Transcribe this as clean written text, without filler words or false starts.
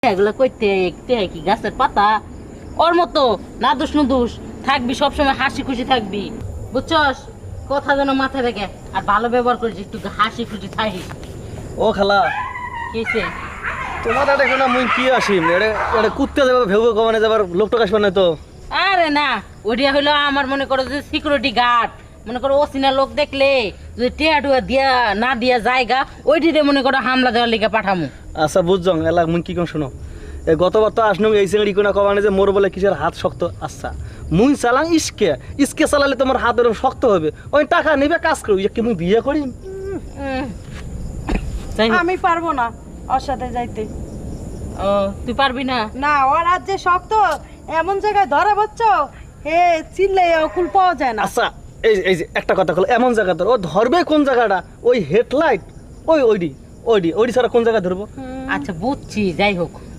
এগুলো কইতে একটু কি গাছের পাতা ওর মতো না দোষ নু দোষ থাকবি সবসময় হাসি খুশি থাকবি বুঝছস কথা যেন মাথায় রেখে আর ভালো ব্যবহার করিস একটু হাসি খুশি থাকিস ও খালা কিসে তোমার দেখো না মুই কি আসিম এটা কুত্তে যাবে ভেবে কমানে যাবার লোকটা আসবে না তো আরে না ওইটা হইলো আমার মনে করো যে সিকিউরিটি গার্ড মনে করো অচিনা লোক দেখলে যদি টিয়া টুয়া দিয়া না দিয়া জায়গা ওইটিতে মনে করো হামলা দেওয়ার লিগে পাঠামু আচ্ছা বুঝছং এলা মুই কি কম শোনো এই গতবার তো আসনু এই চিংড়ি কোনা কমানে যে মোর বলে কিসের হাত শক্ত আচ্ছা মুই চালাং ইসকে চালালে তোমার হাত এরকম শক্ত হবে ওই টাকা নেবে কাজ করবি কি মুই বিয়ে করি যাই হোক। আমি পারবো না ওর সাথে যাইতে। ও তুই পারবি না না ওর হাত যে শক্ত এমন জায়গায় ধরে বচ্চো হে চিল্লে অকুল পাওয়া যায় না। আচ্ছা এই যে একটা কথা কল এমন জায়গা ধর ও ধরবে কোন জায়গাটা ওই হেডলাইট ওইডি ছাড়া কোন জায়গা ধরবো আচ্ছা বুঝছি যাই হোক